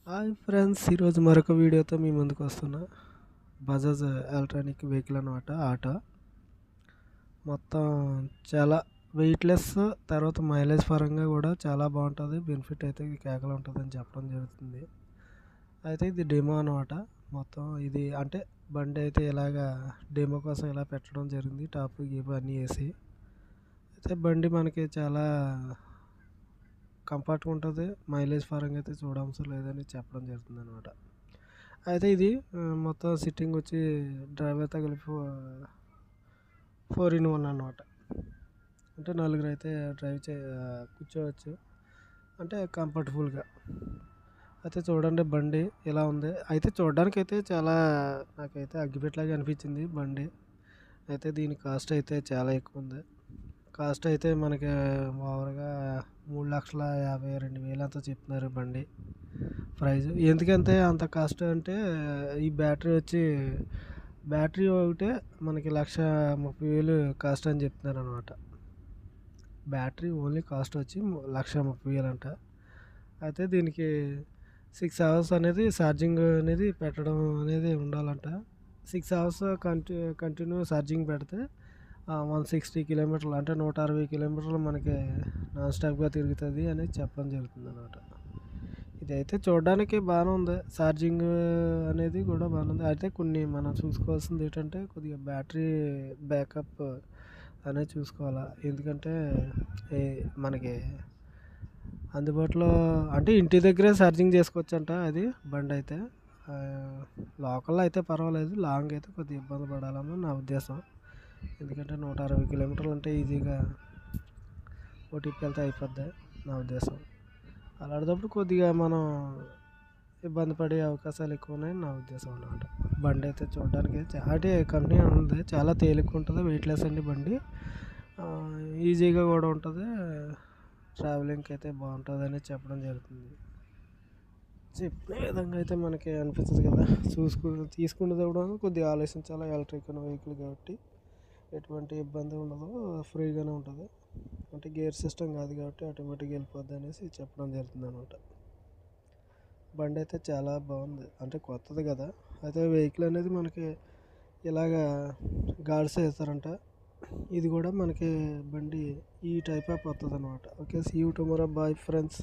Hi friends, ఈరోజు మరొక వీడియోతో మీ ముందుకు వస్తున్నా. బజాజ్ ఎలక్ట్రానిక్ వెహికల్ అనమాట. ఆటో మొత్తం చాలా వెయిట్లెస్, తర్వాత మైలేజ్ పరంగా కూడా చాలా బాగుంటుంది. బెనిఫిట్ అయితే ఇది కేకలు ఉంటుందని చెప్పడం జరుగుతుంది. అయితే ఇది డెమో అనమాట. మొత్తం ఇది అంటే బండి అయితే ఇలాగా డెమో కోసం ఇలా పెట్టడం జరిగింది. టాప్ గీప్ అన్నీ వేసి అయితే బండి మనకి చాలా కంఫర్ట్గా ఉంటుంది. మైలేజ్ పరంగా అయితే చూడవసరం లేదని చెప్పడం జరుగుతుంది అనమాట. అయితే ఇది మొత్తం సిట్టింగ్ వచ్చి డ్రైవర్తో కలిపి 4-in-1 అనమాట. అంటే నలుగురు అయితే కూర్చోవచ్చు, అంటే కంఫర్టబుల్గా. అయితే చూడండి బండి ఇలా ఉంది. అయితే చూడడానికి అయితే చాలా నాకైతే అగ్గిపెట్టలాగా అనిపించింది బండి. అయితే దీని కాస్ట్ అయితే చాలా ఎక్కువ ఉంది. కాస్ట్ అయితే మనకి మామూలుగా 3,52,000 అంతా చెప్తున్నారు బండి ప్రైస్. ఎందుకంటే అంత కాస్ట్ అంటే ఈ బ్యాటరీ ఒకటే మనకి 1,30,000 కాస్ట్ అని చెప్తున్నారు అనమాట. బ్యాటరీ ఓన్లీ కాస్ట్ వచ్చి 1,30,000 అంట. అయితే దీనికి 6 అవర్స్ అనేది ఛార్జింగ్ అనేది పెట్టడం అనేది ఉండాలంట. 6 అవర్స్ కంటిన్యూ ఛార్జింగ్ పెడితే 160 కిలోమీటర్లు, అంటే 160 కిలోమీటర్లు మనకి నాన్ స్టాప్గా తిరుగుతుంది అని చెప్పడం జరుగుతుంది అనమాట. ఇదైతే చూడడానికి బాగానే ఉంది. ఛార్జింగ్ అనేది కూడా బాగానే ఉంది. అయితే కొన్ని మనం చూసుకోవాల్సింది ఏంటంటే కొద్దిగా బ్యాటరీ బ్యాకప్ అనేది చూసుకోవాలా. ఎందుకంటే మనకి అందుబాటులో అంటే ఇంటి దగ్గరే ఛార్జింగ్ చేసుకోవచ్చంట అది బండి అయితే. లోకల్లో అయితే పర్వాలేదు, లాంగ్ అయితే కొద్దిగా ఇబ్బంది పడాలని నా ఉద్దేశం. ఎందుకంటే 160 కిలోమీటర్లు అంటే ఈజీగా ఓటీపీ వెళ్తే అయిపోద్ది నా ఉద్దేశం. అలాంటప్పుడు కొద్దిగా మనం ఇబ్బంది పడే అవకాశాలు ఎక్కువ ఉన్నాయని నా ఉద్దేశం అన్నమాట. బండి అయితే చూడడానికి అంటే కంపెనీ ఉంది, చాలా తేలిక ఉంటుంది, వెయిట్లెస్ అండి బండి. ఈజీగా కూడా ఉంటుంది, ట్రావెలింగ్కి అయితే బాగుంటుందని చెప్పడం జరుగుతుంది. చెప్పే విధంగా అయితే మనకి అనిపిస్తుంది కదా. తీసుకునేది కూడా కొద్దిగా ఆలోచించాలి. ఎలక్ట్రిక్ వెహికల్ కాబట్టి ఎటువంటి ఇబ్బంది ఉండదు, ఫ్రీగానే ఉంటుంది. అంటే గేర్ సిస్టమ్ కాదు కాబట్టి ఆటోమేటిక్గా వెళ్ళిపోద్ది అనేసి చెప్పడం జరుగుతుంది అనమాట. బండి అయితే చాలా బాగుంది, అంటే కొత్తది కదా. అయితే వెహికల్ అనేది మనకి ఇలాగా గాడ్స్ వేస్తారంట. ఇది కూడా మనకి బండి ఈ టైప్ ఆఫ్ వస్తుంది అనమాట. Okay, see you tomorrow, bye friends.